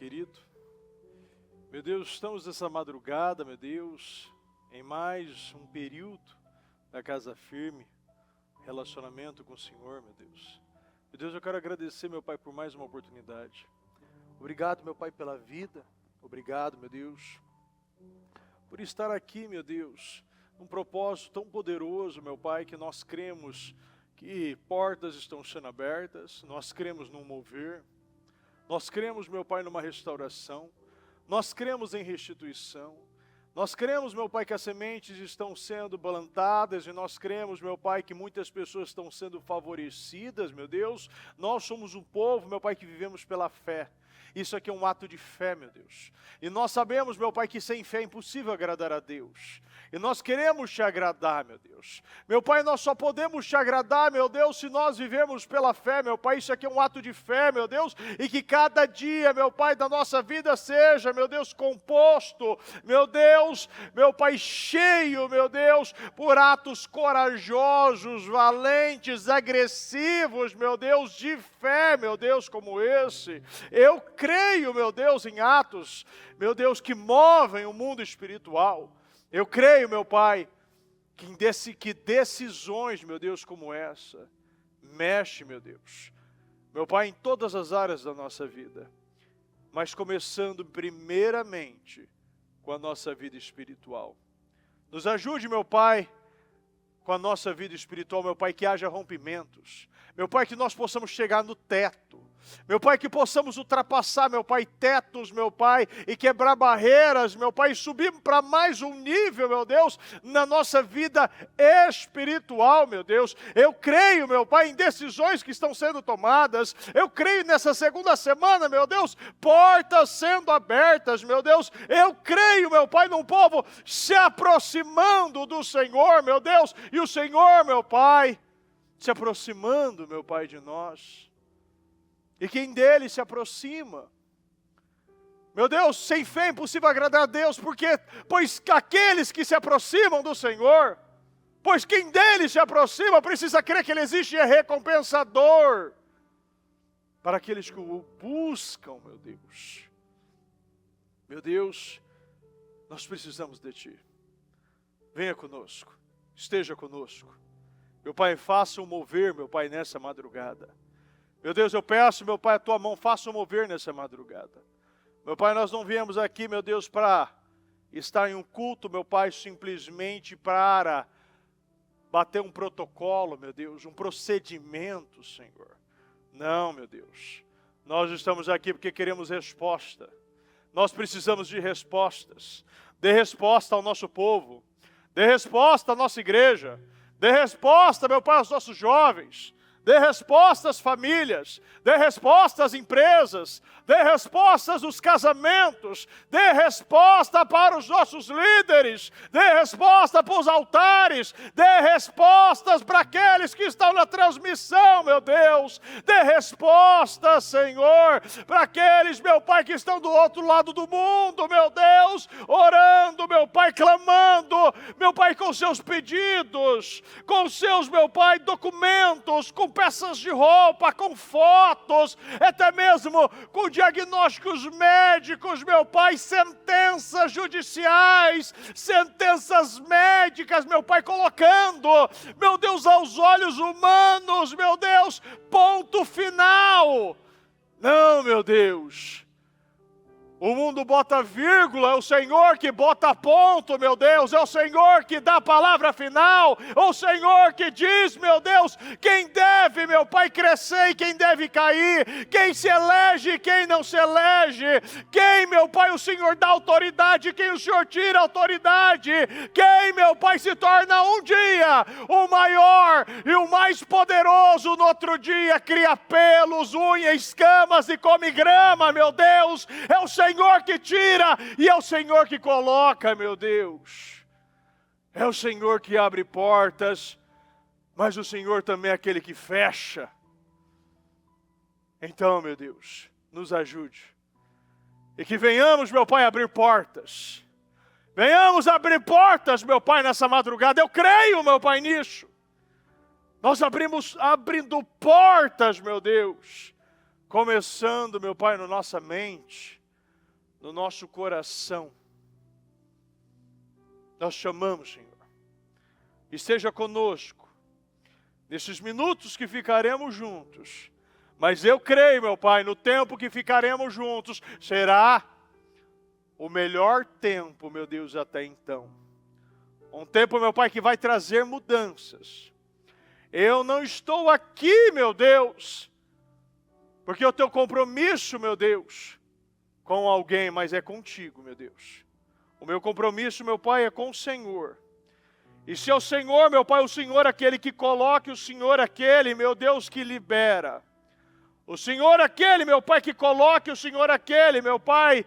querido. Meu Deus, estamos nessa madrugada, meu Deus, em mais um período da Casa Firme, relacionamento com o Senhor, meu Deus. Meu Deus, eu quero agradecer, meu Pai, por mais uma oportunidade. Obrigado, meu Pai, pela vida. Obrigado, meu Deus, por estar aqui, meu Deus, num propósito tão poderoso, meu Pai, que nós cremos que portas estão sendo abertas, nós cremos num mover, nós cremos, meu Pai, numa restauração, nós cremos em restituição, nós cremos, meu Pai, que as sementes estão sendo plantadas e nós cremos, meu Pai, que muitas pessoas estão sendo favorecidas, meu Deus. Nós somos um povo, meu Pai, que vivemos pela fé. Isso aqui é um ato de fé, meu Deus. E nós sabemos, meu Pai, que sem fé é impossível agradar a Deus. E nós queremos te agradar, meu Deus. Meu Pai, nós só podemos te agradar, meu Deus, se nós vivemos pela fé, meu Pai. Isso aqui é um ato de fé, meu Deus. E que cada dia, meu Pai, da nossa vida seja, meu Deus, composto, meu Deus, meu Pai, cheio, meu Deus, por atos corajosos, valentes, agressivos, meu Deus, de fé, meu Deus, como esse. Eu creio, meu Deus, em atos, meu Deus, que movem o mundo espiritual. Eu creio, meu Pai, que decisões, meu Deus, como essa, mexe, meu Deus, meu Pai, em todas as áreas da nossa vida, mas começando primeiramente com a nossa vida espiritual. Nos ajude, meu Pai, com a nossa vida espiritual, meu Pai, que haja rompimentos, meu Pai, que nós possamos chegar no teto, meu Pai, que possamos ultrapassar, meu Pai, tetos, meu Pai, e quebrar barreiras, meu Pai, e subir para mais um nível, meu Deus, na nossa vida espiritual, meu Deus. Eu creio, meu Pai, em decisões que estão sendo tomadas. Eu creio nessa segunda semana, meu Deus, portas sendo abertas, meu Deus. Eu creio, meu Pai, num povo se aproximando do Senhor, meu Deus, e o Senhor, meu Pai, se aproximando, meu Pai, de nós. E quem dele se aproxima, meu Deus, sem fé é impossível agradar a Deus, pois aqueles que se aproximam do Senhor, pois quem dele se aproxima precisa crer que ele existe e é recompensador para aqueles que o buscam, meu Deus. Meu Deus, nós precisamos de Ti. Venha conosco, esteja conosco. Meu Pai, faça um mover, meu Pai, nessa madrugada. Meu Deus, eu peço, meu Pai, a Tua mão, faça um mover nessa madrugada. Meu Pai, nós não viemos aqui, meu Deus, para estar em um culto, meu Pai, simplesmente para bater um protocolo, meu Deus, um procedimento, Senhor. Não, meu Deus. Nós estamos aqui porque queremos resposta. Nós precisamos de respostas. Dê resposta ao nosso povo. Dê resposta à nossa igreja. Dê resposta, meu Pai, aos nossos jovens. Dê resposta às famílias, dê resposta às empresas, dê respostas nos casamentos, dê resposta para os nossos líderes, dê resposta para os altares, dê respostas para aqueles que estão na transmissão, meu Deus, dê resposta, Senhor, para aqueles, meu Pai, que estão do outro lado do mundo, meu Deus, orando, meu Pai, clamando, meu Pai, com seus pedidos, com seus, meu Pai, documentos, com peças de roupa, com fotos, até mesmo com diagnósticos médicos, meu Pai, sentenças judiciais, sentenças médicas, meu Pai, colocando, meu Deus, aos olhos humanos, meu Deus, ponto final. Não, meu Deus. O mundo bota vírgula, é o Senhor que bota ponto, meu Deus, é o Senhor que dá a palavra final, é o Senhor que diz, meu Deus, quem deve, meu Pai, crescer e quem deve cair, quem se elege e quem não se elege, quem, meu Pai, o Senhor dá autoridade, quem o Senhor tira autoridade, quem, meu Pai, se torna um dia o maior e o mais poderoso, no outro dia cria pelos, unhas, escamas e come grama, meu Deus, é o Senhor que tira e é o Senhor que coloca, meu Deus. É o Senhor que abre portas, mas o Senhor também é aquele que fecha. Então, meu Deus, nos ajude. E que venhamos, meu Pai, abrir portas. Venhamos abrir portas, meu Pai, nessa madrugada. Eu creio, meu Pai, nisso. Nós abrindo portas, meu Deus. Começando, meu Pai, na nossa mente. no nosso coração. Nós chamamos, Senhor. Esteja conosco nesses minutos que ficaremos juntos. Mas eu creio, meu Pai, no tempo que ficaremos juntos, será o melhor tempo, meu Deus, até então. Um tempo, meu Pai, que vai trazer mudanças. Eu não estou aqui, meu Deus, porque o teu compromisso, meu Deus, com alguém, mas é contigo, meu Deus. O meu compromisso, meu Pai, é com o Senhor. E se é o Senhor, meu Pai, o Senhor aquele que coloca, o Senhor aquele, meu Deus, que libera. O Senhor aquele, meu Pai, que coloca, o Senhor aquele, meu Pai,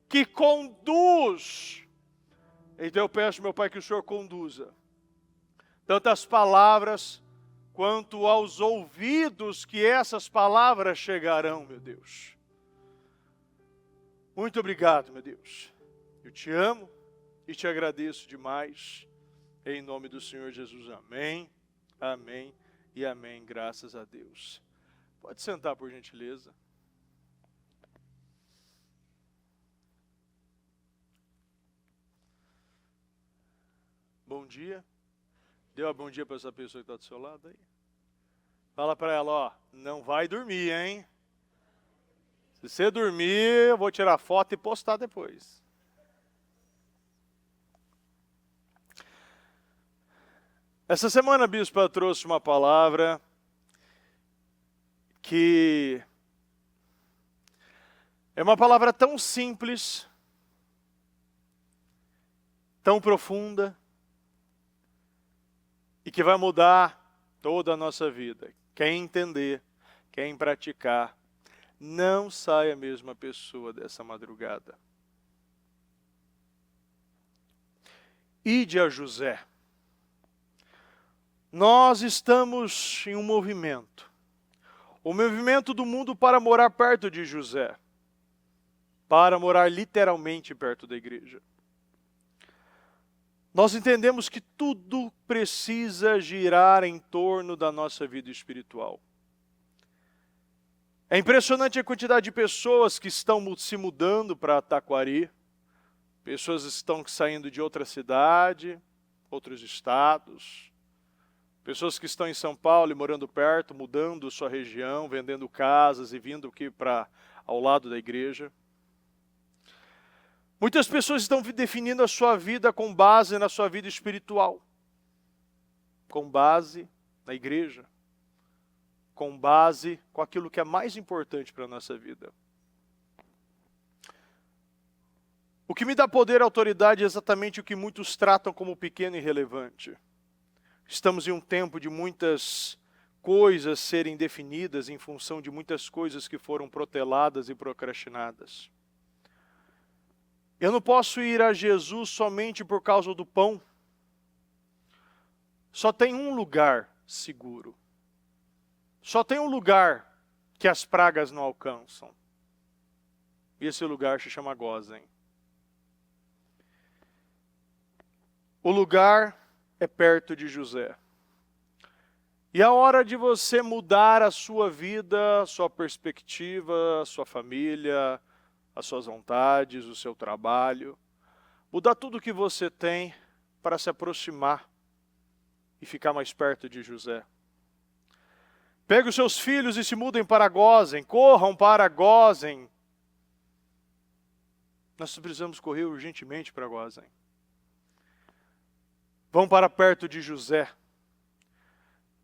que conduz. Então eu peço, meu Pai, que o Senhor conduza tantas palavras quanto aos ouvidos que essas palavras chegarão, meu Deus. Muito obrigado, meu Deus. Eu te amo e te agradeço demais. Em nome do Senhor Jesus, amém, amém e amém, graças a Deus. Pode sentar, por gentileza. Bom dia. Deu um bom dia para essa pessoa que está do seu lado aí? Fala para ela, ó, não vai dormir, hein? Se você dormir, eu vou tirar foto e postar depois. Essa semana a bispa trouxe uma palavra que é uma palavra tão simples, tão profunda, e que vai mudar toda a nossa vida. Quem entender, quem praticar, não sai a mesma pessoa dessa madrugada. Ide a José. Nós estamos em um movimento. O movimento do mundo para morar perto de José. Para morar literalmente perto da igreja. Nós entendemos que tudo precisa girar em torno da nossa vida espiritual. É impressionante a quantidade de pessoas que estão se mudando para Taquari. Pessoas estão saindo de outra cidade, outros estados. Pessoas que estão em São Paulo e morando perto, mudando sua região, vendendo casas e vindo aqui ao lado da igreja. Muitas pessoas estão definindo a sua vida com base na sua vida espiritual. Com base na igreja. Com base com aquilo que é mais importante para a nossa vida. O que me dá poder e autoridade é exatamente o que muitos tratam como pequeno e irrelevante. Estamos em um tempo de muitas coisas serem definidas em função de muitas coisas que foram proteladas e procrastinadas. Eu não posso ir a Jesus somente por causa do pão. Só tem um lugar seguro. Só tem um lugar que as pragas não alcançam. E esse lugar se chama Gósen. O lugar é perto de José. E a hora de você mudar a sua vida, a sua perspectiva, a sua família, as suas vontades, o seu trabalho, mudar tudo o que você tem para se aproximar e ficar mais perto de José. Pegue os seus filhos e se mudem para Gósen, corram para Gósen. Nós precisamos correr urgentemente para Gósen. Vão para perto de José.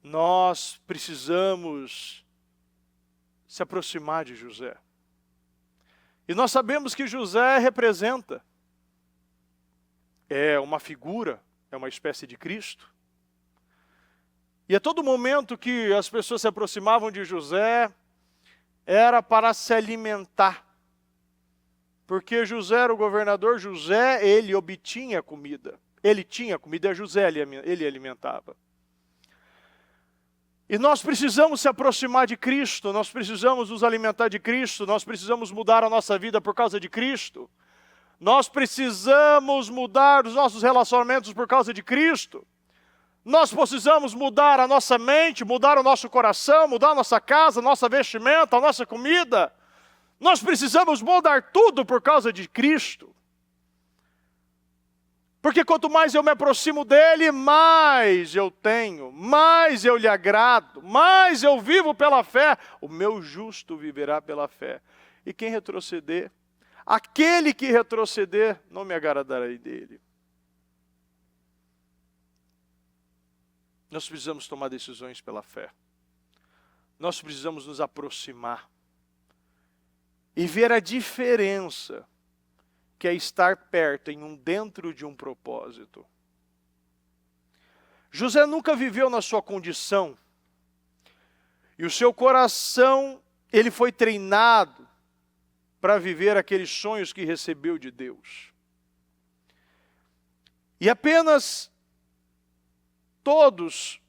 Nós precisamos se aproximar de José. E nós sabemos que José representa, é uma figura, é uma espécie de Cristo. E a todo momento que as pessoas se aproximavam de José, era para se alimentar. Porque José era o governador, José, ele obtinha comida. Ele tinha comida, José ele alimentava. E nós precisamos se aproximar de Cristo, nós precisamos nos alimentar de Cristo, nós precisamos mudar a nossa vida por causa de Cristo. Nós precisamos mudar os nossos relacionamentos por causa de Cristo. Nós precisamos mudar a nossa mente, mudar o nosso coração, mudar a nossa casa, a nossa vestimenta, a nossa comida. Nós precisamos mudar tudo por causa de Cristo. Porque quanto mais eu me aproximo dele, mais eu tenho, mais eu lhe agrado, mais eu vivo pela fé. O meu justo viverá pela fé. E quem retroceder, aquele que retroceder, não me agradarei dele. Nós precisamos tomar decisões pela fé. Nós precisamos nos aproximar e ver a diferença que é estar perto, dentro de um propósito. José nunca viveu na sua condição, e o seu coração, ele foi treinado para viver aqueles sonhos que recebeu de Deus. E apenas todos,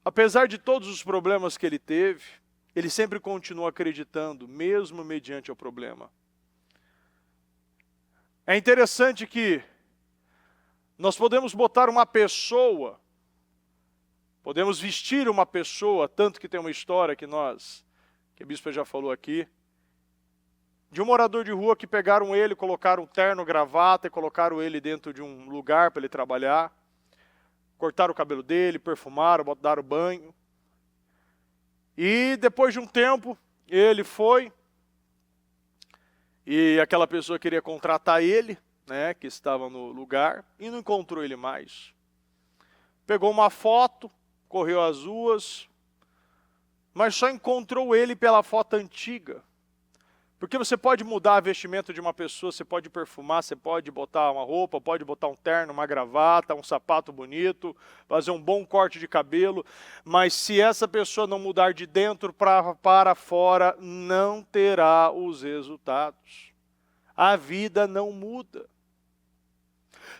apesar de todos os problemas que ele teve, ele sempre continuou acreditando, mesmo mediante o problema. É interessante que nós podemos botar uma pessoa, podemos vestir uma pessoa, tanto que tem uma história que a bispa já falou aqui, de um morador de rua que pegaram ele, colocaram um terno, gravata e colocaram ele dentro de um lugar para ele trabalhar, cortaram o cabelo dele, perfumaram, botaram banho. E depois de um tempo, ele foi, e aquela pessoa queria contratar ele, né, que estava no lugar, e não encontrou ele mais. Pegou uma foto, correu as ruas, mas só encontrou ele pela foto antiga. Porque você pode mudar a vestimenta de uma pessoa, você pode perfumar, você pode botar uma roupa, pode botar um terno, uma gravata, um sapato bonito, fazer um bom corte de cabelo, mas se essa pessoa não mudar de dentro para fora, não terá os resultados. A vida não muda.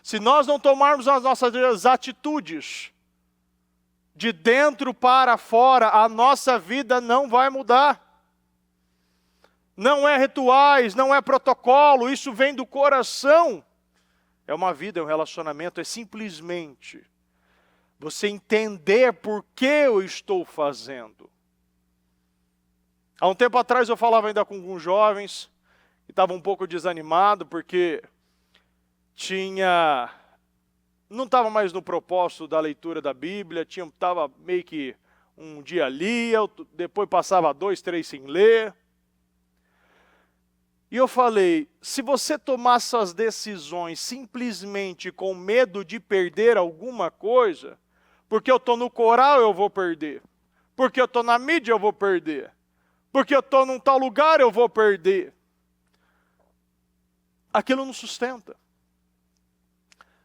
Se nós não tomarmos as nossas atitudes de dentro para fora, a nossa vida não vai mudar. Não é rituais, não é protocolo, isso vem do coração. É uma vida, é um relacionamento, é simplesmente você entender por que eu estou fazendo. Há um tempo atrás eu falava ainda com alguns jovens, que estavam um pouco desanimados, porque não estava mais no propósito da leitura da Bíblia, estava meio que um dia lia, depois passava 2, 3 sem ler. E eu falei, se você tomar suas decisões simplesmente com medo de perder alguma coisa, porque eu estou no coral eu vou perder, porque eu estou na mídia eu vou perder, porque eu estou num tal lugar eu vou perder, aquilo não sustenta.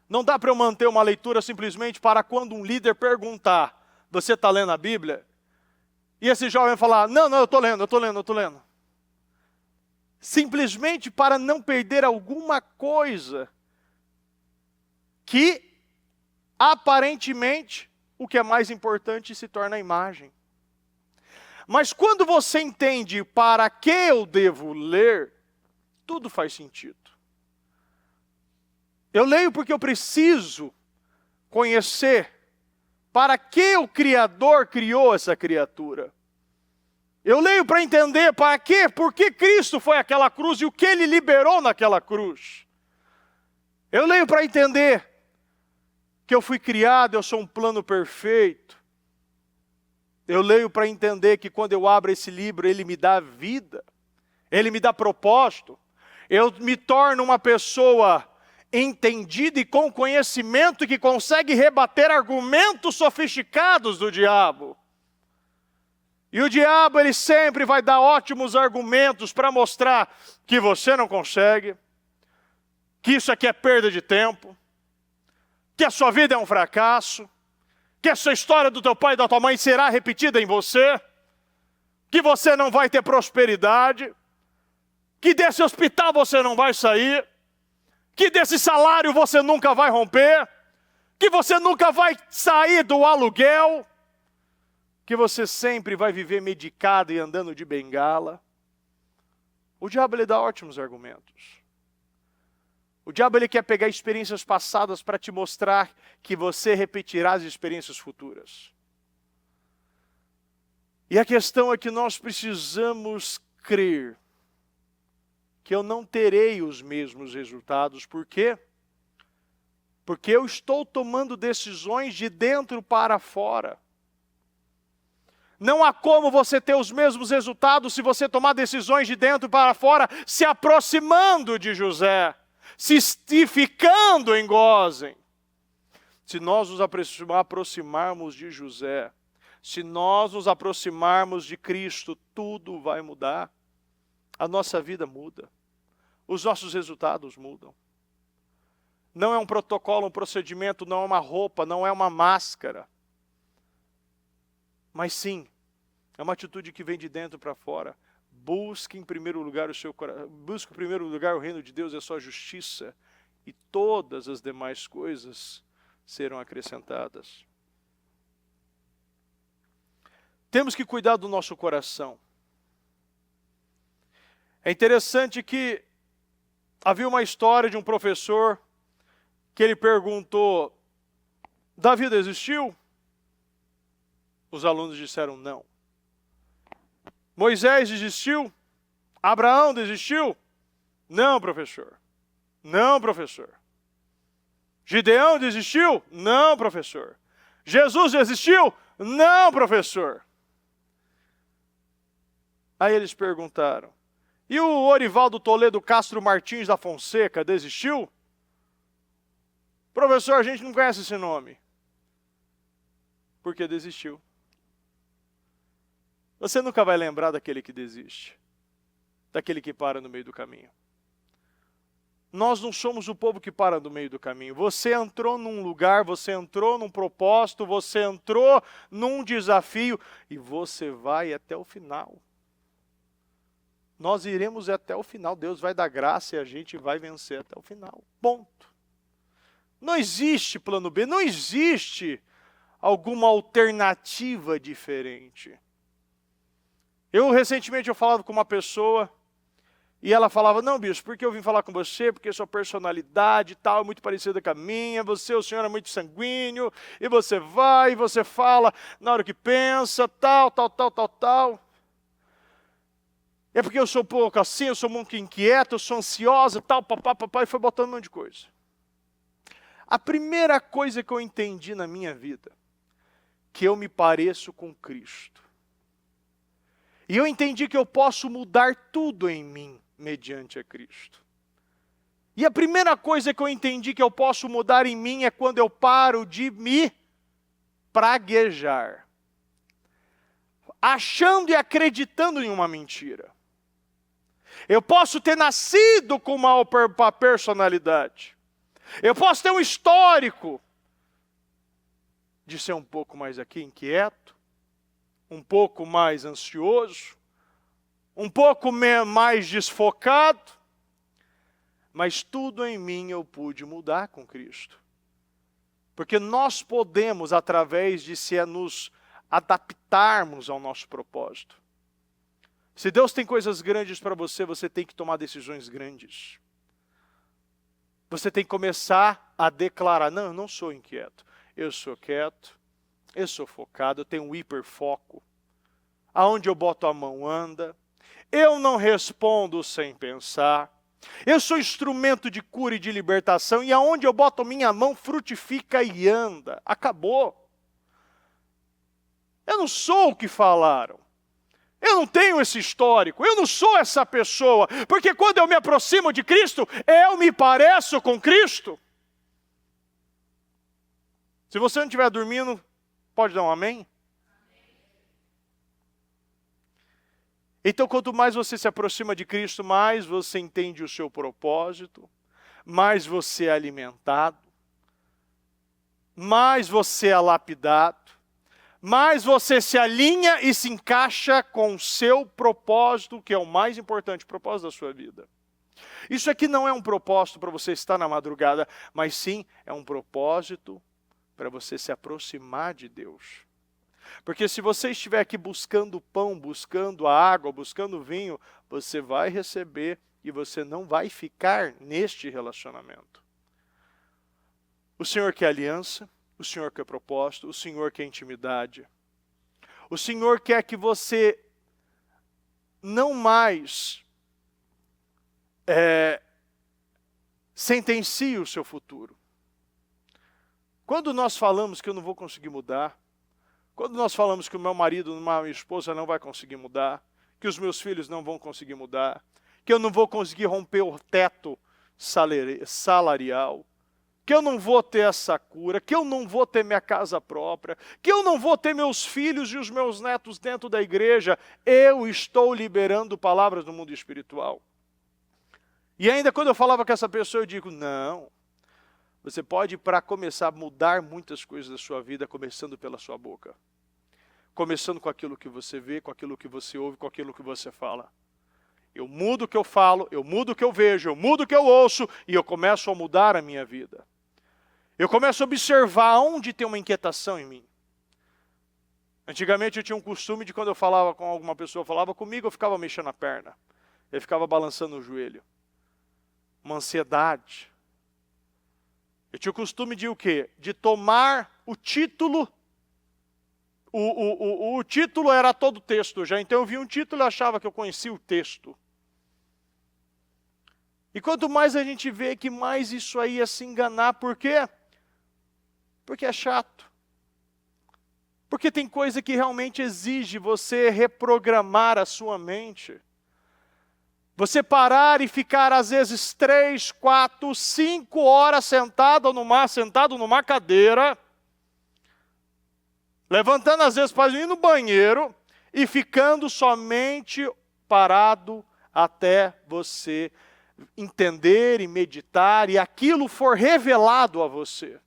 Não dá para eu manter uma leitura simplesmente para quando um líder perguntar, você está lendo a Bíblia? E esse jovem falar, não, eu estou lendo. Simplesmente para não perder alguma coisa que, aparentemente, o que é mais importante se torna a imagem. Mas quando você entende para que eu devo ler, tudo faz sentido. Eu leio porque eu preciso conhecer para que o Criador criou essa criatura. Eu leio para entender para quê, por que Cristo foi àquela cruz e o que Ele liberou naquela cruz. Eu leio para entender que eu fui criado, eu sou um plano perfeito. Eu leio para entender que quando eu abro esse livro, Ele me dá vida, Ele me dá propósito. Eu me torno uma pessoa entendida e com conhecimento que consegue rebater argumentos sofisticados do diabo. E o diabo, ele sempre vai dar ótimos argumentos para mostrar que você não consegue, que isso aqui é perda de tempo, que a sua vida é um fracasso, que essa história do teu pai e da tua mãe será repetida em você, que você não vai ter prosperidade, que desse hospital você não vai sair, que desse salário você nunca vai romper, que você nunca vai sair do aluguel, que você sempre vai viver medicado e andando de bengala. O diabo, ele dá ótimos argumentos. O diabo, ele quer pegar experiências passadas para te mostrar que você repetirá as experiências futuras. E a questão é que nós precisamos crer que eu não terei os mesmos resultados. Por quê? Porque eu estou tomando decisões de dentro para fora. Não há como você ter os mesmos resultados se você tomar decisões de dentro para fora, se aproximando de José, se ficando em Gósen. Se nós nos aproximarmos de José, se nós nos aproximarmos de Cristo, tudo vai mudar. A nossa vida muda. Os nossos resultados mudam. Não é um protocolo, um procedimento, não é uma roupa, não é uma máscara. Mas sim, é uma atitude que vem de dentro para fora. Busque em primeiro lugar o seu coração, busque em primeiro lugar o reino de Deus e a sua justiça, e todas as demais coisas serão acrescentadas. Temos que cuidar do nosso coração. É interessante que havia uma história de um professor que ele perguntou: Davi desistiu? Os alunos disseram não. Moisés desistiu? Abraão desistiu? Não, professor. Não, professor. Gideão desistiu? Não, professor. Jesus desistiu? Não, professor. Aí eles perguntaram: e o Orivaldo Toledo Castro Martins da Fonseca desistiu? Professor, a gente não conhece esse nome. Porque desistiu. Você nunca vai lembrar daquele que desiste, daquele que para no meio do caminho. Nós não somos o povo que para no meio do caminho. Você entrou num lugar, você entrou num propósito, você entrou num desafio e você vai até o final. Nós iremos até o final. Deus vai dar graça e a gente vai vencer até o final. Ponto. Não existe plano B, não existe alguma alternativa diferente. Recentemente eu falava com uma pessoa e ela falava: não, bicho, porque eu vim falar com você, porque sua personalidade e tal é muito parecida com a minha, o senhor é muito sanguíneo, e você vai, e você fala na hora que pensa, tal. É porque eu sou um pouco assim, eu sou muito inquieto, eu sou ansiosa, tal, papá, e foi botando um monte de coisa. A primeira coisa que eu entendi na minha vida, que eu me pareço com Cristo. E eu entendi que eu posso mudar tudo em mim, mediante a Cristo. E a primeira coisa que eu entendi que eu posso mudar em mim é quando eu paro de me praguejar. Achando e acreditando em uma mentira. Eu posso ter nascido com uma personalidade. Eu posso ter um histórico de ser um pouco mais aqui inquieto, um pouco mais ansioso, um pouco mais desfocado, mas tudo em mim eu pude mudar com Cristo. Porque nós podemos, através de nos adaptarmos ao nosso propósito. Se Deus tem coisas grandes para você, você tem que tomar decisões grandes. Você tem que começar a declarar: não, eu não sou inquieto, eu sou quieto, eu sou focado, eu tenho um hiperfoco. Aonde eu boto a mão anda. Eu não respondo sem pensar. Eu sou instrumento de cura e de libertação, e aonde eu boto minha mão frutifica e anda. Acabou. Eu não sou o que falaram. Eu não tenho esse histórico, eu não sou essa pessoa, porque quando eu me aproximo de Cristo, eu me pareço com Cristo. Se você não estiver dormindo, pode dar um amém? Então, quanto mais você se aproxima de Cristo, mais você entende o seu propósito, mais você é alimentado, mais você é lapidado, mais você se alinha e se encaixa com o seu propósito, que é o mais importante, o propósito da sua vida. Isso aqui não é um propósito para você estar na madrugada, mas sim é um propósito para você se aproximar de Deus. Porque se você estiver aqui buscando pão, buscando a água, buscando vinho, você vai receber e você não vai ficar neste relacionamento. O Senhor quer aliança, o Senhor quer propósito, o Senhor quer intimidade. O Senhor quer que você não mais sentencie o seu futuro. Quando nós falamos que eu não vou conseguir mudar, quando nós falamos que o meu marido, minha esposa não vai conseguir mudar, que os meus filhos não vão conseguir mudar, que eu não vou conseguir romper o teto salarial, que eu não vou ter essa cura, que eu não vou ter minha casa própria, que eu não vou ter meus filhos e os meus netos dentro da igreja, eu estou liberando palavras do mundo espiritual. E ainda quando eu falava com essa pessoa, eu digo, não, você pode, para começar a mudar muitas coisas da sua vida, começando pela sua boca. Começando com aquilo que você vê, com aquilo que você ouve, com aquilo que você fala. Eu mudo o que eu falo, eu mudo o que eu vejo, eu mudo o que eu ouço e eu começo a mudar a minha vida. Eu começo a observar onde tem uma inquietação em mim. Antigamente eu tinha um costume de quando eu falava com alguma pessoa, falava comigo, eu ficava mexendo a perna. Eu ficava balançando o joelho. Uma ansiedade. Eu tinha o costume de o quê? De tomar o título. O título era todo o texto já. Então eu vi um título e achava que eu conhecia o texto. E quanto mais a gente vê que mais isso aí ia se enganar. Por quê? Porque é chato. Porque tem coisa que realmente exige você reprogramar a sua mente. Você parar e ficar às vezes 3, 4, 5 horas sentado numa cadeira, levantando às vezes para ir no banheiro e ficando somente parado até você entender e meditar e aquilo for revelado a você.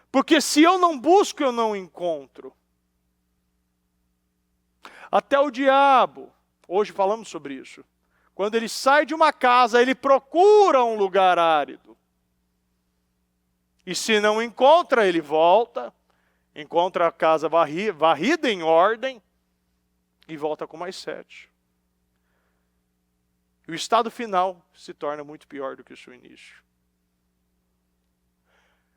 Porque se eu não busco, eu não encontro. Até o diabo, hoje falamos sobre isso. Quando ele sai de uma casa, ele procura um lugar árido. E se não encontra, ele volta, encontra a casa varrida em ordem e volta com mais 7. E o estado final se torna muito pior do que o seu início.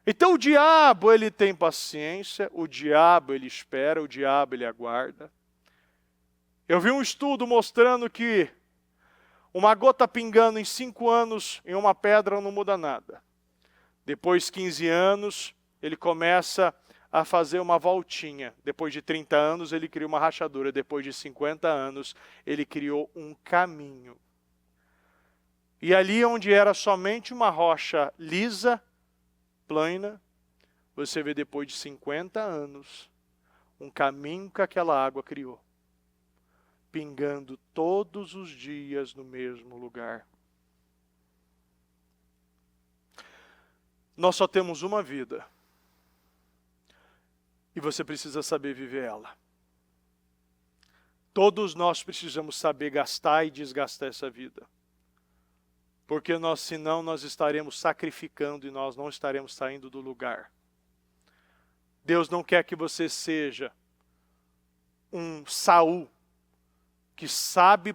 Então o diabo, ele tem paciência, o diabo, ele espera, o diabo, ele aguarda. Eu vi um estudo mostrando que uma gota pingando em 5 anos em uma pedra não muda nada. Depois de 15 anos, ele começa a fazer uma voltinha. Depois de 30 anos, ele cria uma rachadura. Depois de 50 anos, ele criou um caminho. E ali onde era somente uma rocha lisa, plana, você vê depois de 50 anos, um caminho que aquela água criou. Pingando todos os dias no mesmo lugar. Nós só temos uma vida. E você precisa saber viver ela. Todos nós precisamos saber gastar e desgastar essa vida. Porque senão nós estaremos sacrificando e nós não estaremos saindo do lugar. Deus não quer que você seja um Saul, que sabe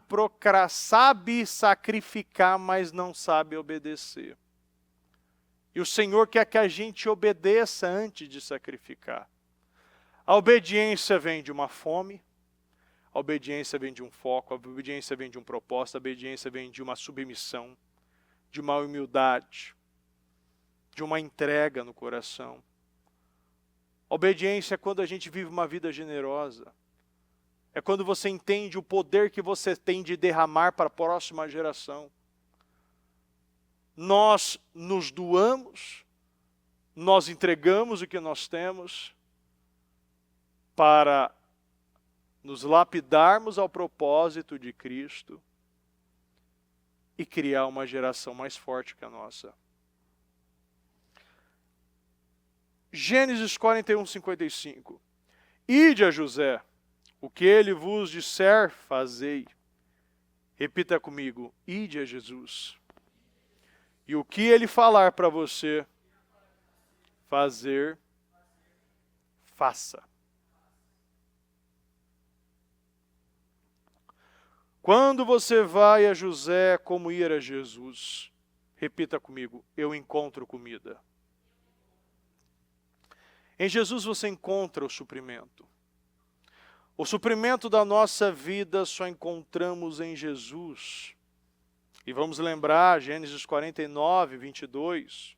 sacrificar, mas não sabe obedecer. E o Senhor quer que a gente obedeça antes de sacrificar. A obediência vem de uma fome, a obediência vem de um foco, a obediência vem de um propósito, a obediência vem de uma submissão, de uma humildade, de uma entrega no coração. A obediência é quando a gente vive uma vida generosa. É quando você entende o poder que você tem de derramar para a próxima geração. Nós nos doamos, nós entregamos o que nós temos para nos lapidarmos ao propósito de Cristo e criar uma geração mais forte que a nossa. Gênesis 41, 55. Ide a José, o que ele vos disser, fazei. Repita comigo, ide a Jesus. E o que ele falar para você fazer, faça. Quando você vai a José como ir a Jesus, repita comigo, eu encontro comida. Em Jesus você encontra o suprimento. O suprimento da nossa vida só encontramos em Jesus. E vamos lembrar, Gênesis 49, 22.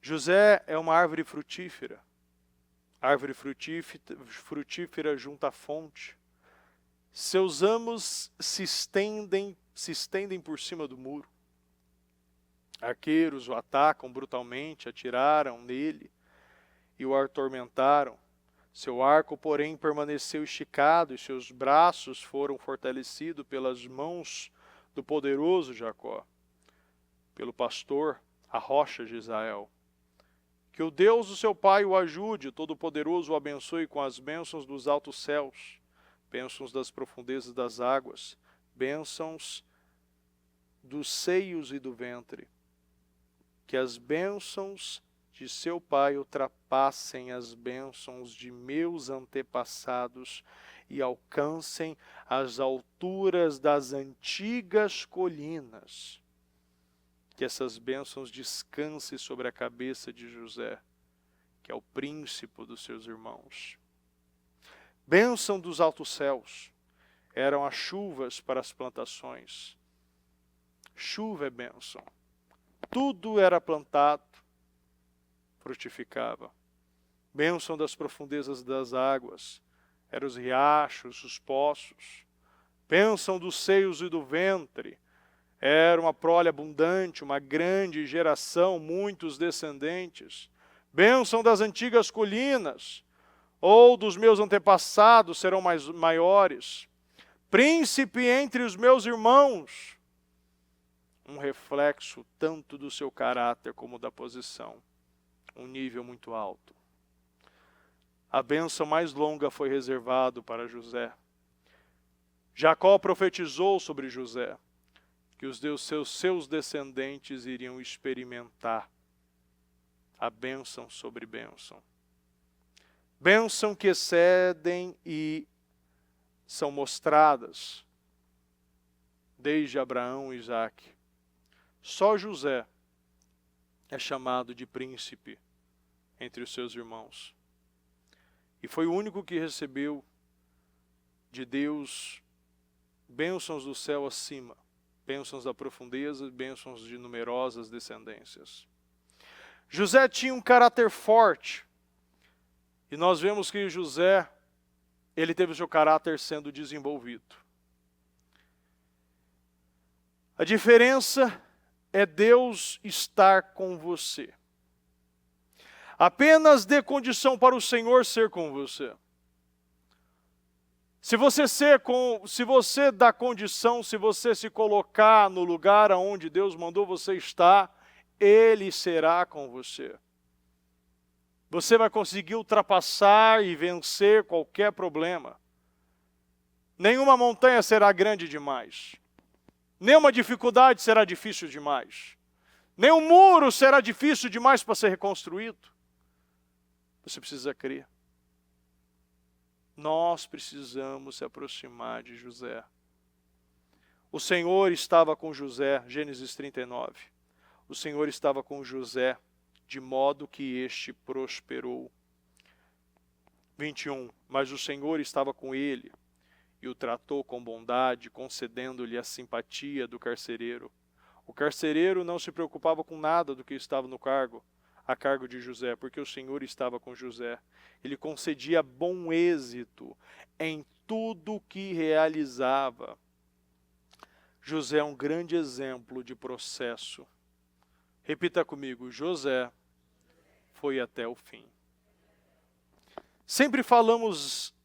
José é uma árvore frutífera. Árvore frutífera junto à fonte. Seus ramos se estendem por cima do muro. Arqueiros o atacam brutalmente, atiraram nele e o atormentaram. Seu arco, porém, permaneceu esticado e seus braços foram fortalecidos pelas mãos do poderoso Jacó, pelo pastor, a rocha de Israel. Que o Deus, o seu Pai, o ajude, o Todo-Poderoso o abençoe com as bênçãos dos altos céus, bênçãos das profundezas das águas, bênçãos dos seios e do ventre. Que as bênçãos de seu Pai ultrapassem as bênçãos de meus antepassados e alcancem as alturas das antigas colinas. Que essas bênçãos descansem sobre a cabeça de José, que é o príncipe dos seus irmãos. Bênção dos altos céus eram as chuvas para as plantações. Chuva é bênção. Tudo era plantado, frutificava. Bênção das profundezas das águas, eram os riachos, os poços. Bênção dos seios e do ventre, era uma prole abundante, uma grande geração, muitos descendentes. Bênção das antigas colinas, ou dos meus antepassados serão maiores. Príncipe entre os meus irmãos, um reflexo tanto do seu caráter como da posição, um nível muito alto. A bênção mais longa foi reservada para José. Jacó profetizou sobre José, que os seus descendentes iriam experimentar a bênção sobre bênção. Bênção que excedem e são mostradas desde Abraão e Isaque. Só José é chamado de príncipe entre os seus irmãos. E foi o único que recebeu de Deus bênçãos do céu acima, bênçãos da profundeza, bênçãos de numerosas descendências. José tinha um caráter forte. E nós vemos que José, ele teve o seu caráter sendo desenvolvido. A diferença é Deus estar com você. Apenas dê condição para o Senhor ser com você. Se você dá condição, se você se colocar no lugar aonde Deus mandou você estar, Ele será com você. Você vai conseguir ultrapassar e vencer qualquer problema. Nenhuma montanha será grande demais. Nenhuma dificuldade será difícil demais. Nenhum muro será difícil demais para ser reconstruído. Você precisa crer. Nós precisamos se aproximar de José. O Senhor estava com José, Gênesis 39. O Senhor estava com José, de modo que este prosperou. 21. Mas o Senhor estava com ele e o tratou com bondade, concedendo-lhe a simpatia do carcereiro. O carcereiro não se preocupava com nada do que estava a cargo de José, porque o Senhor estava com José. Ele concedia bom êxito em tudo o que realizava. José é um grande exemplo de processo. Repita comigo, José foi até o fim. Sempre falamos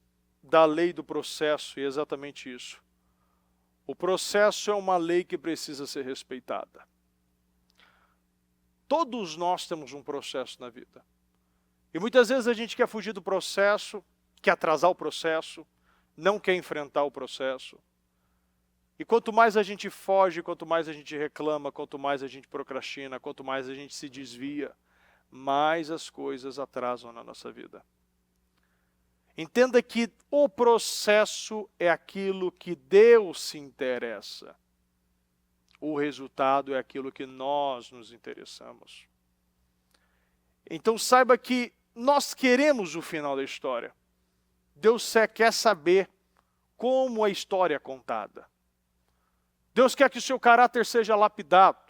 da lei do processo e é exatamente isso. O processo é uma lei que precisa ser respeitada. Todos nós temos um processo na vida. E muitas vezes a gente quer fugir do processo, quer atrasar o processo, não quer enfrentar o processo. E quanto mais a gente foge, quanto mais a gente reclama, quanto mais a gente procrastina, quanto mais a gente se desvia, mais as coisas atrasam na nossa vida. Entenda que o processo é aquilo que Deus se interessa. O resultado é aquilo que nós nos interessamos. Então saiba que nós queremos o final da história. Deus quer saber como a história é contada. Deus quer que o seu caráter seja lapidado.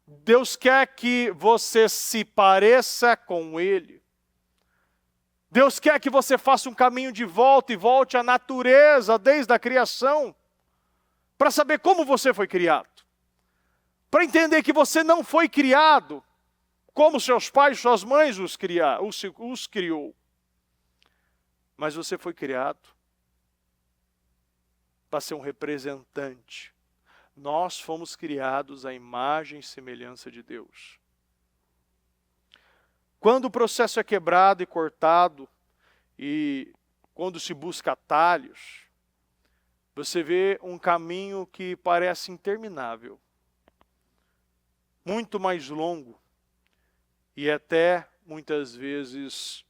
Deus quer que você se pareça com Ele. Deus quer que você faça um caminho de volta e volte à natureza desde a criação, para saber como você foi criado. Para entender que você não foi criado como seus pais, suas mães os criou. Mas você foi criado para ser um representante. Nós fomos criados à imagem e semelhança de Deus. Quando o processo é quebrado e cortado, e quando se busca atalhos, você vê um caminho que parece interminável, muito mais longo e até, muitas vezes,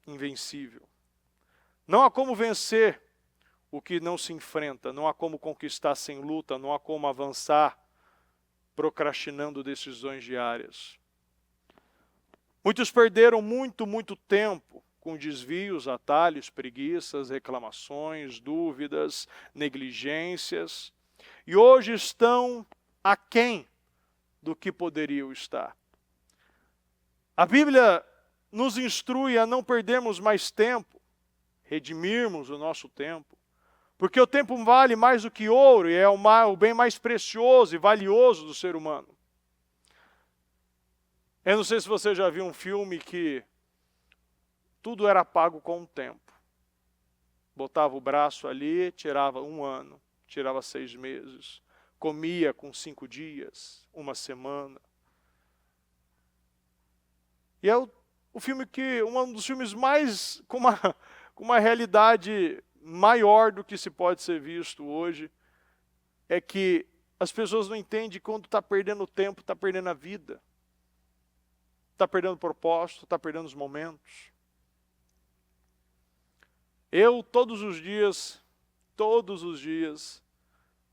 invencível. Não há como vencer o que não se enfrenta, não há como conquistar sem luta, não há como avançar procrastinando decisões diárias. Muitos perderam muito tempo com desvios, atalhos, preguiças, reclamações, dúvidas, negligências, e hoje estão aquém do que poderiam estar. A Bíblia nos instrui a não perdermos mais tempo, redimirmos o nosso tempo, porque o tempo vale mais do que ouro e é o bem mais precioso e valioso do ser humano. Eu não sei se você já viu um filme que tudo era pago com o tempo. Botava o braço ali, tirava 1 ano, tirava 6 meses, comia com 5 dias, 1 semana. E é um dos filmes mais, com uma realidade maior do que se pode ser visto hoje, é que as pessoas não entendem quando está perdendo tempo, está perdendo a vida. Está perdendo o propósito, está perdendo os momentos. Eu, todos os dias,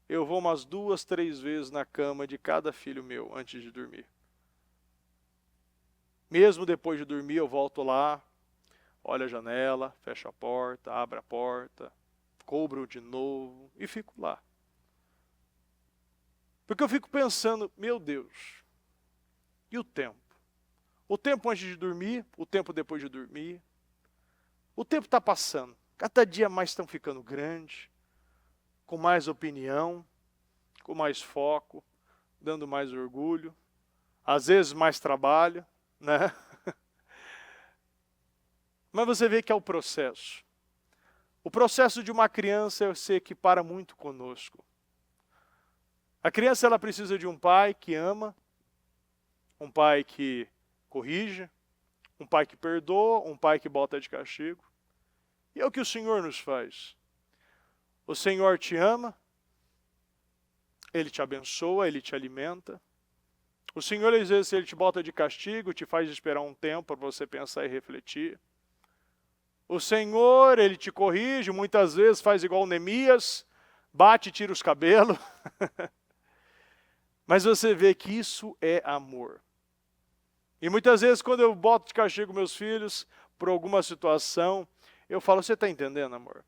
eu vou umas 2, 3 vezes na cama de cada filho meu antes de dormir. Mesmo depois de dormir, eu volto lá, olho a janela, fecho a porta, abro a porta, cubro de novo e fico lá. Porque eu fico pensando, meu Deus, e o tempo? O tempo antes de dormir, o tempo depois de dormir. O tempo está passando. Cada dia mais estão ficando grandes, com mais opinião, com mais foco, dando mais orgulho, às vezes mais trabalho, né? Mas você vê que é o processo. O processo de uma criança se equipara muito conosco. A criança ela precisa de um pai que ama, um pai que corrige, um pai que perdoa, um pai que bota de castigo. E é o que o Senhor nos faz. O Senhor te ama, Ele te abençoa, Ele te alimenta. O Senhor, às vezes, Ele te bota de castigo, te faz esperar um tempo para você pensar e refletir. O Senhor, Ele te corrige, muitas vezes faz igual Neemias, bate e tira os cabelos. Mas você vê que isso é amor. E muitas vezes, quando eu boto de castigo meus filhos por alguma situação, eu falo, você está entendendo, amor?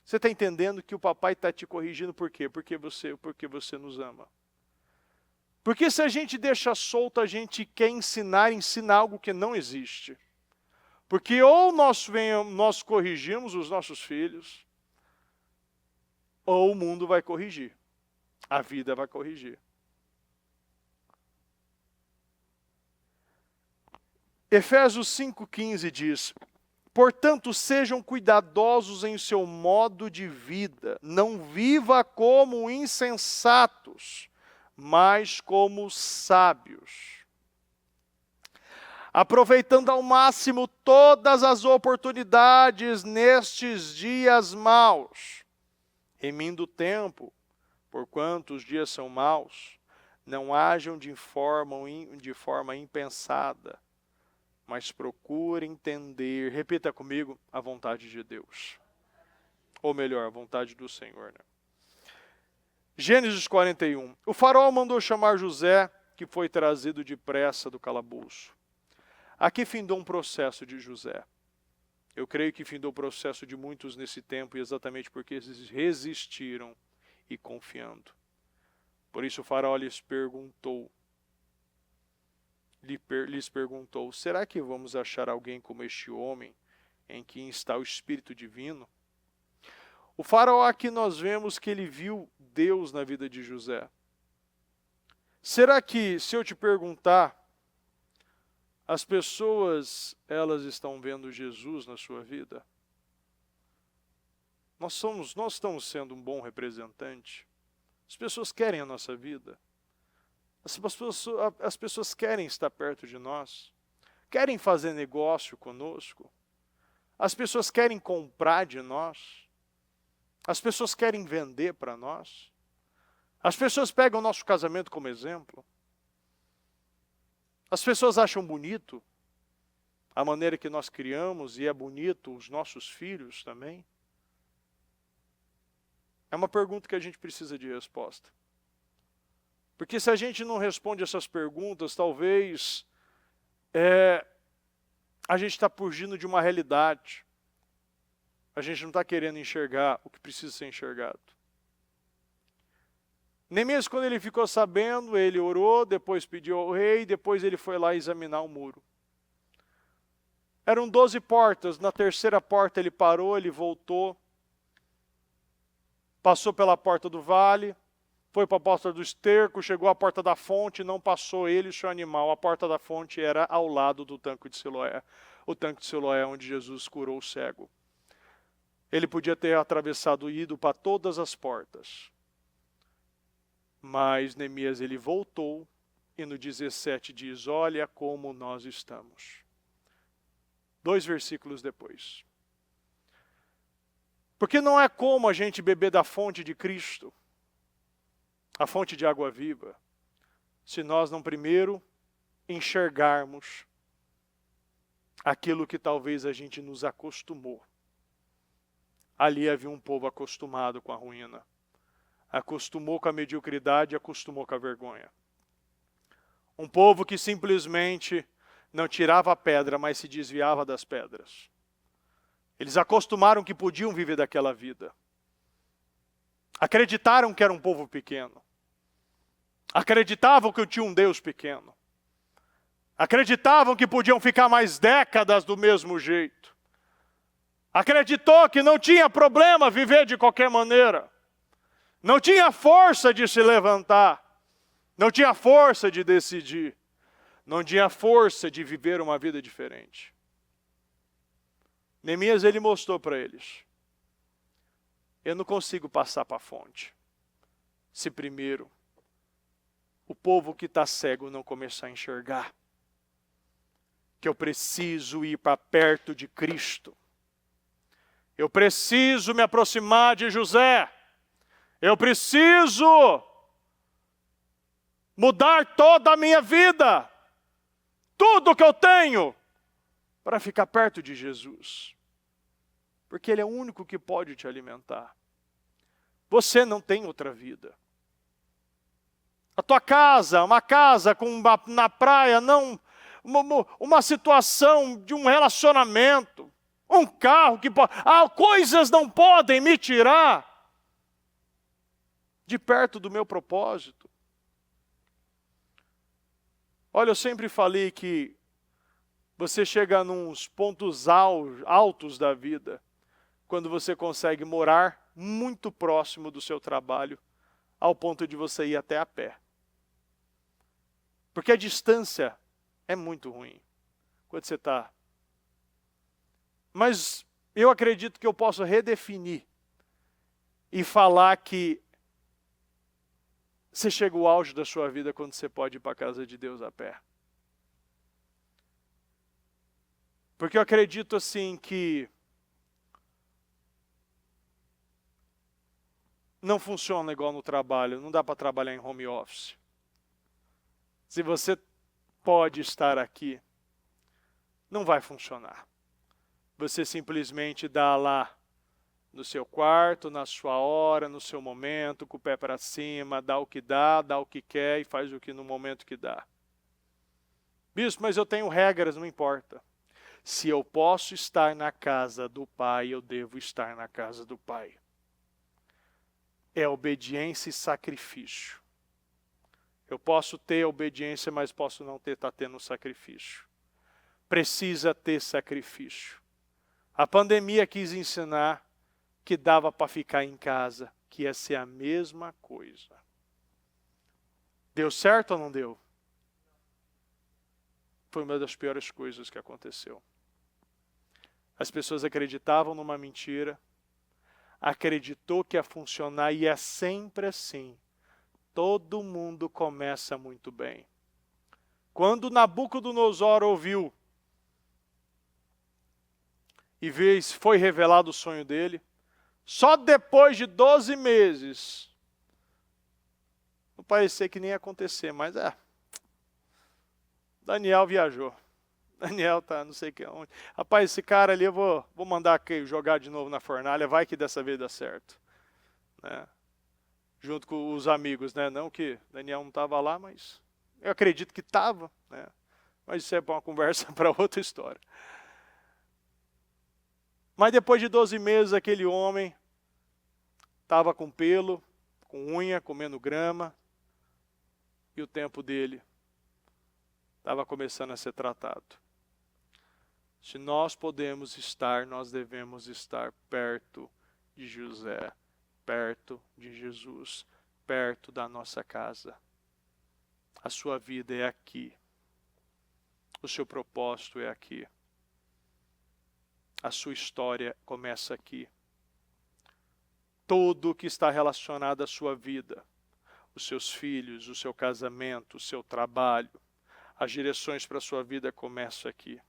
Você está entendendo que o papai está te corrigindo por quê? Porque você nos ama. Porque se a gente deixa solto, a gente quer ensinar algo que não existe. Porque ou nós corrigimos os nossos filhos, ou o mundo vai corrigir. A vida vai corrigir. Efésios 5,15 diz, portanto, sejam cuidadosos em seu modo de vida, não viva como insensatos, mas como sábios. Aproveitando ao máximo todas as oportunidades nestes dias maus, remindo o tempo, porquanto os dias são maus, não hajam de forma impensada, mas procure entender, repita comigo, a vontade de Deus. Ou melhor, a vontade do Senhor. Né? Gênesis 41. O faraó mandou chamar José, que foi trazido depressa do calabouço. Aqui findou um processo de José. Eu creio que findou o processo de muitos nesse tempo, exatamente porque eles resistiram e confiando. Por isso o faraó lhes perguntou, será que vamos achar alguém como este homem, em quem está o Espírito Divino? O faraó aqui nós vemos que ele viu Deus na vida de José. Será que, se eu te perguntar, as pessoas, elas estão vendo Jesus na sua vida? Nós estamos sendo um bom representante? As pessoas querem a nossa vida? As pessoas querem estar perto de nós? Querem fazer negócio conosco? As pessoas querem comprar de nós? As pessoas querem vender para nós? As pessoas pegam o nosso casamento como exemplo? As pessoas acham bonito a maneira que nós criamos e é bonito os nossos filhos também? É uma pergunta que a gente precisa de resposta. Porque se a gente não responde essas perguntas, talvez a gente está fugindo de uma realidade. A gente não está querendo enxergar o que precisa ser enxergado. Neemias, quando ele ficou sabendo, ele orou, depois pediu ao rei, depois ele foi lá examinar o muro. Eram 12 portas, na terceira porta ele parou, ele voltou, passou pela porta do vale, foi para a porta do esterco, chegou à porta da fonte, não passou ele e o seu animal. A porta da fonte era ao lado do tanque de Siloé. O tanque de Siloé onde Jesus curou o cego. Ele podia ter atravessado e ido para todas as portas. Mas Neemias ele voltou e no 17 diz, olha como nós estamos. 2 versículos depois. Porque não é como a gente beber da fonte de Cristo, a fonte de água viva, se nós não primeiro enxergarmos aquilo que talvez a gente nos acostumou. Ali havia um povo acostumado com a ruína. Acostumou com a mediocridade, acostumou com a vergonha. Um povo que simplesmente não tirava a pedra, mas se desviava das pedras. Eles acostumaram que podiam viver daquela vida. Acreditaram que era um povo pequeno. Acreditavam que tinha um Deus pequeno. Acreditavam que podiam ficar mais décadas do mesmo jeito. Acreditou que não tinha problema viver de qualquer maneira. Não tinha força de se levantar. Não tinha força de decidir. Não tinha força de viver uma vida diferente. Neemias ele mostrou para eles. Eu não consigo passar para a fonte. Se primeiro o povo que está cego não começar a enxergar. Que eu preciso ir para perto de Cristo. Eu preciso me aproximar de José. Eu preciso mudar toda a minha vida, tudo que eu tenho, para ficar perto de Jesus. Porque Ele é o único que pode te alimentar. Você não tem outra vida. A tua casa, uma casa na praia, não, uma situação de um relacionamento, um carro que pode... coisas não podem me tirar de perto do meu propósito. Olha, eu sempre falei que você chega nos pontos altos da vida, quando você consegue morar muito próximo do seu trabalho, ao ponto de você ir até a pé. Porque a distância é muito ruim, quando você está. Mas eu acredito que eu posso redefinir e falar que você chega ao auge da sua vida quando você pode ir para a casa de Deus a pé. Porque eu acredito assim que não funciona igual no trabalho, não dá para trabalhar em home office. Se você pode estar aqui, não vai funcionar. Você simplesmente dá lá no seu quarto, na sua hora, no seu momento, com o pé para cima, dá o que quer e faz o que no momento que dá. Bispo, mas eu tenho regras, não importa. Se eu posso estar na casa do Pai, eu devo estar na casa do Pai. É obediência e sacrifício. Eu posso ter obediência, mas posso não ter, tá tendo sacrifício. Precisa ter sacrifício. A pandemia quis ensinar que dava para ficar em casa, que ia ser a mesma coisa. Deu certo ou não deu? Foi uma das piores coisas que aconteceu. As pessoas acreditavam numa mentira, acreditou que ia funcionar e é sempre assim. Todo mundo começa muito bem. Quando Nabucodonosor ouviu e foi revelado o sonho dele, só depois de 12 meses, não parecia que nem ia acontecer, mas Daniel viajou. Daniel tá não sei o que onde. Rapaz, esse cara ali eu vou mandar jogar de novo na fornalha, vai que dessa vez dá certo. Né? Junto com os amigos, né? Não que Daniel não estava lá, mas eu acredito que estava. Né? Mas isso é uma conversa para outra história. Mas depois de 12 meses, aquele homem estava com pelo, com unha, comendo grama, e o tempo dele estava começando a ser tratado. Se nós podemos estar, nós devemos estar perto de José, perto de Jesus, perto da nossa casa. A sua vida é aqui. O seu propósito é aqui. A sua história começa aqui. Tudo que está relacionado à sua vida, os seus filhos, o seu casamento, o seu trabalho, as direções para a sua vida começam aqui.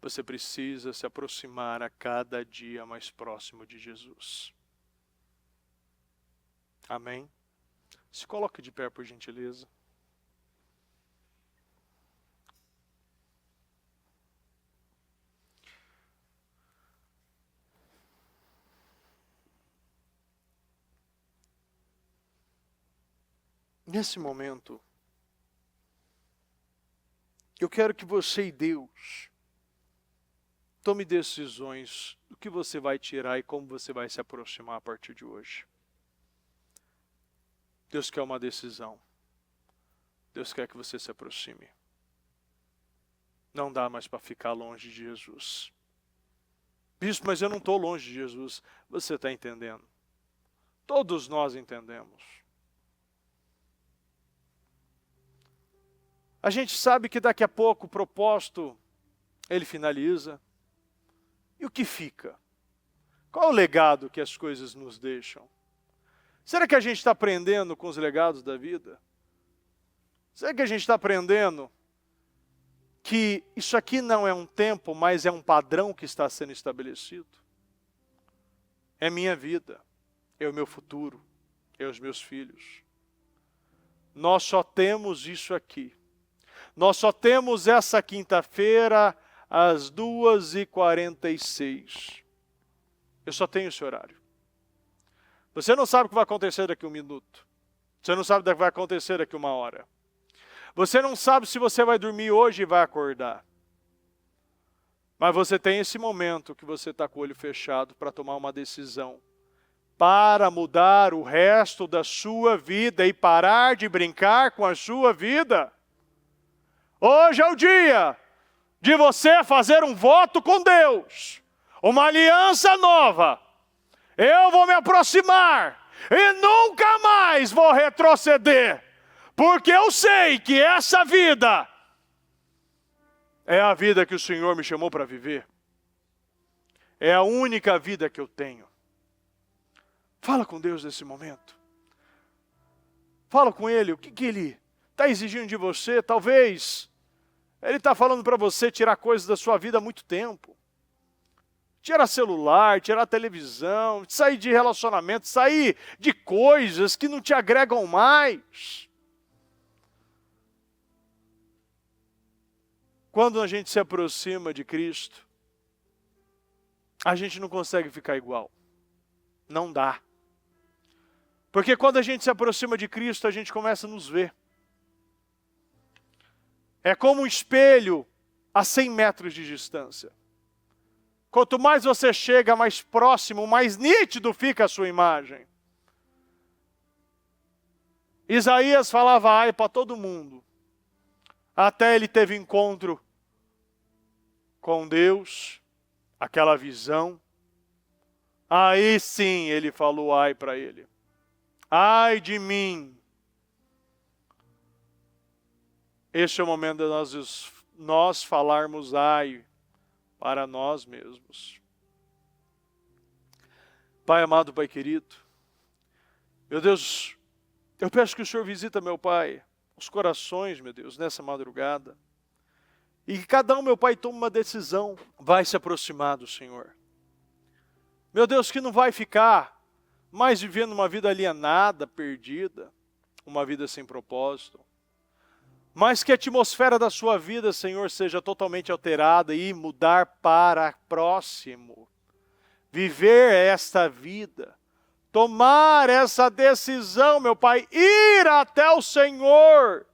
Você precisa se aproximar a cada dia mais próximo de Jesus. Amém? Se coloque de pé, por gentileza. Nesse momento, eu quero que você e Deus tome decisões do que você vai tirar e como você vai se aproximar a partir de hoje. Deus quer uma decisão. Deus quer que você se aproxime. Não dá mais para ficar longe de Jesus. Bispo, mas eu não estou longe de Jesus. Você está entendendo? Todos nós entendemos. A gente sabe que daqui a pouco o propósito, ele finaliza. E o que fica? Qual é o legado que as coisas nos deixam? Será que a gente está aprendendo com os legados da vida? Será que a gente está aprendendo que isso aqui não é um tempo, mas é um padrão que está sendo estabelecido? É minha vida, é o meu futuro, é os meus filhos. Nós só temos isso aqui. Nós só temos essa quinta-feira às 2h46. Eu só tenho esse horário. Você não sabe o que vai acontecer daqui a 1 minuto. Você não sabe o que vai acontecer daqui a 1 hora. Você não sabe se você vai dormir hoje e vai acordar. Mas você tem esse momento que você está com o olho fechado para tomar uma decisão. Para mudar o resto da sua vida e parar de brincar com a sua vida. Hoje é o dia de você fazer um voto com Deus. Uma aliança nova. Eu vou me aproximar e nunca mais vou retroceder. Porque eu sei que essa vida é a vida que o Senhor me chamou para viver. É a única vida que eu tenho. Fala com Deus nesse momento. Fala com Ele, o que Ele está exigindo de você. Talvez Ele está falando para você tirar coisas da sua vida há muito tempo. Tirar celular, tirar televisão, sair de relacionamento, sair de coisas que não te agregam mais. Quando a gente se aproxima de Cristo, a gente não consegue ficar igual. Não dá. Porque quando a gente se aproxima de Cristo, a gente começa a nos ver. É como um espelho a 100 metros de distância. Quanto mais você chega mais próximo, mais nítido fica a sua imagem. Isaías falava ai para todo mundo. Até ele teve encontro com Deus, aquela visão. Aí sim ele falou ai para ele. Ai de mim. Este é o momento de nós falarmos ai para nós mesmos. Pai amado, Pai querido, meu Deus, eu peço que o Senhor visita, meu Pai, os corações, meu Deus, nessa madrugada. E que cada um, meu Pai, tome uma decisão, vai se aproximar do Senhor. Meu Deus, que não vai ficar mais vivendo uma vida alienada, perdida, uma vida sem propósito. Mas que a atmosfera da sua vida, Senhor, seja totalmente alterada e mudar para próximo. Viver esta vida. Tomar essa decisão, meu Pai, ir até o Senhor.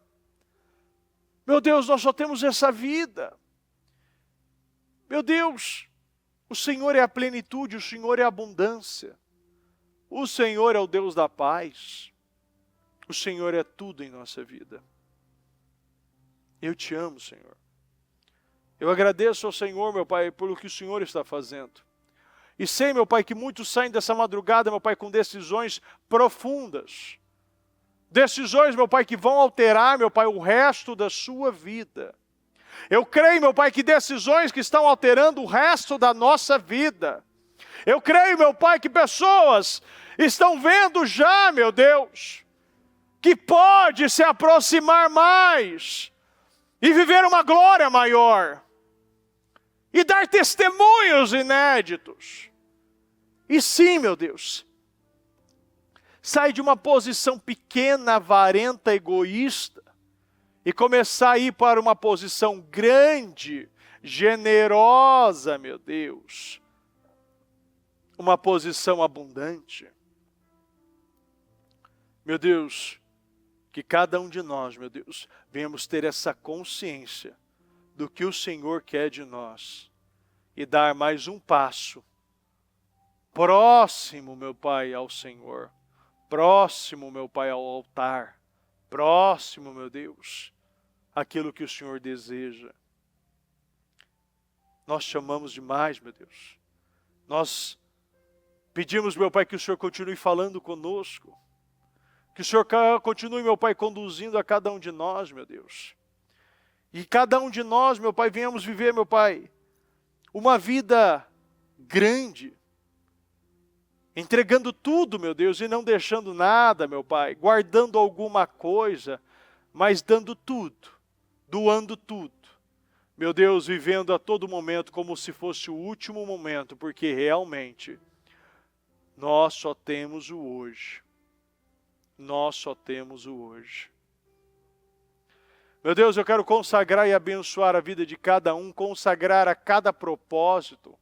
Meu Deus, nós só temos essa vida. Meu Deus, o Senhor é a plenitude, o Senhor é a abundância. O Senhor é o Deus da paz. O Senhor é tudo em nossa vida. Eu te amo, Senhor. Eu agradeço ao Senhor, meu Pai, pelo que o Senhor está fazendo. E sei, meu Pai, que muitos saem dessa madrugada, meu Pai, com decisões profundas. Decisões, meu Pai, que vão alterar, meu Pai, o resto da sua vida. Eu creio, meu Pai, que decisões que estão alterando o resto da nossa vida. Eu creio, meu Pai, que pessoas estão vendo já, meu Deus, que pode se aproximar mais e viver uma glória maior, e dar testemunhos inéditos. E sim, meu Deus, sai de uma posição pequena, avarenta, egoísta, e começar a ir para uma posição grande, generosa, meu Deus, uma posição abundante. Meu Deus, que cada um de nós, meu Deus, venhamos ter essa consciência do que o Senhor quer de nós e dar mais um passo próximo, meu Pai, ao Senhor, próximo, meu Pai, ao altar, próximo, meu Deus, aquilo que o Senhor deseja. Nós te amamos demais, meu Deus. Nós pedimos, meu Pai, que o Senhor continue falando conosco. Que o Senhor continue, meu Pai, conduzindo a cada um de nós, meu Deus. E cada um de nós, meu Pai, venhamos viver, meu Pai, uma vida grande. Entregando tudo, meu Deus, e não deixando nada, meu Pai. Guardando alguma coisa, mas dando tudo. Doando tudo. Meu Deus, vivendo a todo momento como se fosse o último momento, porque realmente nós só temos o hoje. Nós só temos o hoje. Meu Deus, eu quero consagrar e abençoar a vida de cada um, consagrar a cada propósito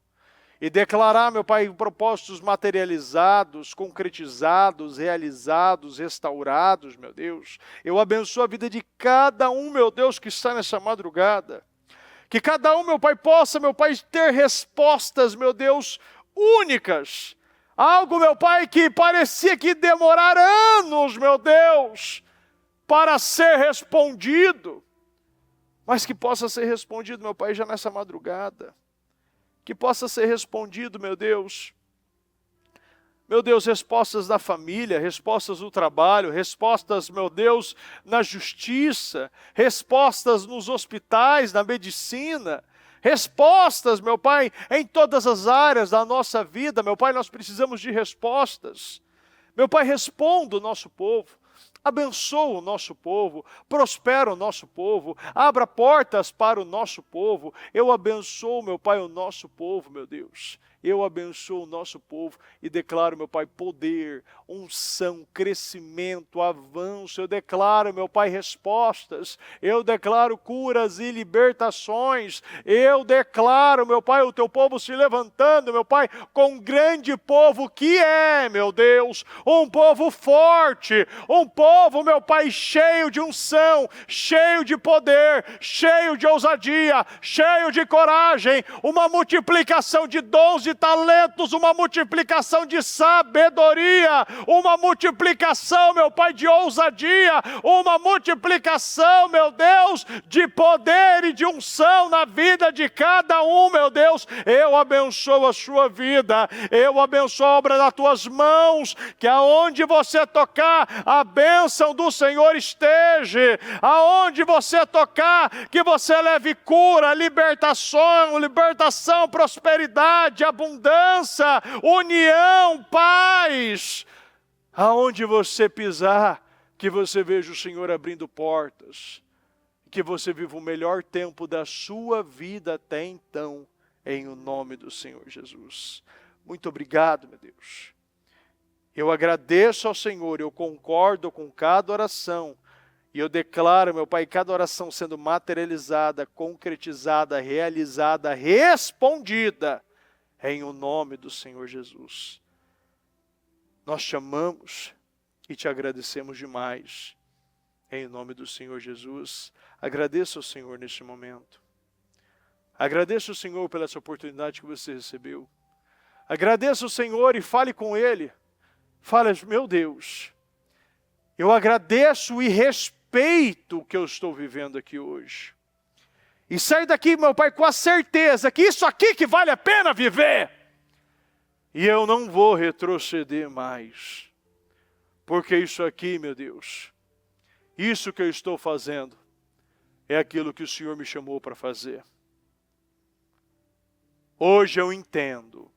e declarar, meu Pai, propósitos materializados, concretizados, realizados, restaurados, meu Deus. Eu abençoo a vida de cada um, meu Deus, que está nessa madrugada. Que cada um, meu Pai, possa, meu Pai, ter respostas, meu Deus, únicas. Algo, meu Pai, que parecia que demorar anos, meu Deus, para ser respondido. Mas que possa ser respondido, meu Pai, já nessa madrugada. Que possa ser respondido, meu Deus. Meu Deus, respostas da família, respostas do trabalho, respostas, meu Deus, na justiça, respostas nos hospitais, na medicina, respostas, meu Pai, em todas as áreas da nossa vida. Meu Pai, nós precisamos de respostas. Meu Pai, responda o nosso povo. Abençoa o nosso povo, prospera o nosso povo, abra portas para o nosso povo. Eu abençoo, meu Pai, o nosso povo, meu Deus. eu abençoo o nosso povo e declaro, meu Pai, poder, unção, crescimento, avanço. Eu declaro, meu Pai, respostas. Eu declaro curas e libertações. Eu declaro, meu Pai, o teu povo se levantando, meu Pai, com um grande povo que é, meu Deus, um povo forte, um povo, meu Pai, cheio de unção, cheio de poder, cheio de ousadia, cheio de coragem, uma multiplicação de dons e talentos, uma multiplicação de sabedoria, uma multiplicação, meu Pai, de ousadia, uma multiplicação, meu Deus, de poder e de unção na vida de cada um, meu Deus. Eu abençoo a sua vida, eu abençoo a obra das tuas mãos, que aonde você tocar, a bênção do Senhor esteja, aonde você tocar, que você leve cura, libertação, prosperidade, abundância, união, paz. Aonde você pisar, que você veja o Senhor abrindo portas, que você viva o melhor tempo da sua vida até então, em o nome do Senhor Jesus. Muito obrigado, meu Deus. Eu agradeço ao Senhor, eu concordo com cada oração, e eu declaro, meu Pai, cada oração sendo materializada, concretizada, realizada, respondida, em o nome do Senhor Jesus. Nós te amamos e te agradecemos demais, em nome do Senhor Jesus. Agradeço ao Senhor neste momento. Agradeço ao Senhor pela essa oportunidade que você recebeu. Agradeço ao Senhor e fale com Ele. Fale, meu Deus, eu agradeço e respeito o que eu estou vivendo aqui hoje. E sair daqui, meu Pai, com a certeza que isso aqui que vale a pena viver. E eu não vou retroceder mais. Porque isso aqui, meu Deus, isso que eu estou fazendo, é aquilo que o Senhor me chamou para fazer. Hoje eu entendo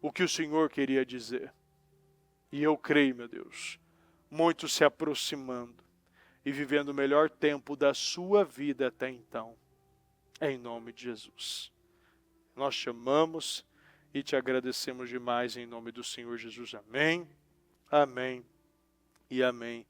o que o Senhor queria dizer. E eu creio, meu Deus, muito se aproximando e vivendo o melhor tempo da sua vida até então. Em nome de Jesus. Nós te amamos e te agradecemos demais em nome do Senhor Jesus. Amém, amém e amém.